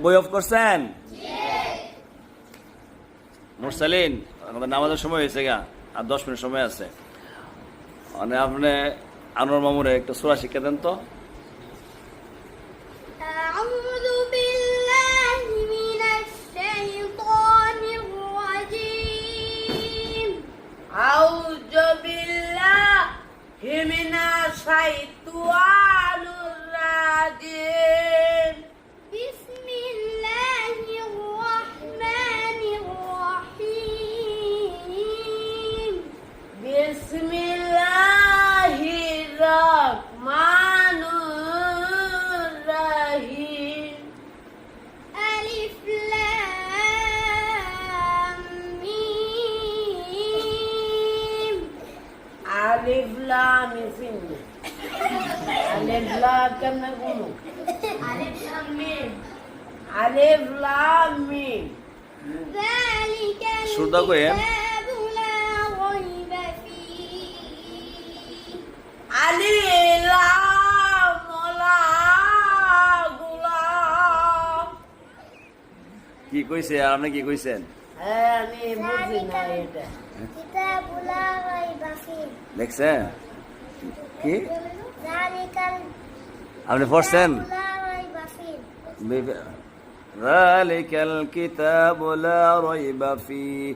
বই অফ করছেন? মুরসালিন, আমাদের নামাজের সময় হয়েছে গা, আর 10 মিনিট সময় আছে। মানে আপনি আনোয়ার মামুরে একটা সূরা শিক্ষা দেন তো। أعوذ بالله من الشيطان الرجيم. أعوذ بالله من الشيطان الرجيم. بسم الله الرحمن الرحيم. بسم الله الرحمن الرحيم. ألف لام ميم. ألف لام ميم. ألف لام كم نقوله؟ ألف لام ميم. ألف لام ميم. ذلك শুরুটা করেন। الكتاب لا ريب فيه. ألف لام لام. কি কইছে আর আপনি কি কইছেন? আমি বুঝি না এটা। كتاب لا ريب فيه. দেখছেন কি ذلك আপনি পড়ছেন? الكتاب لا ريب فيه. ذلك الكتاب لا ريب فيه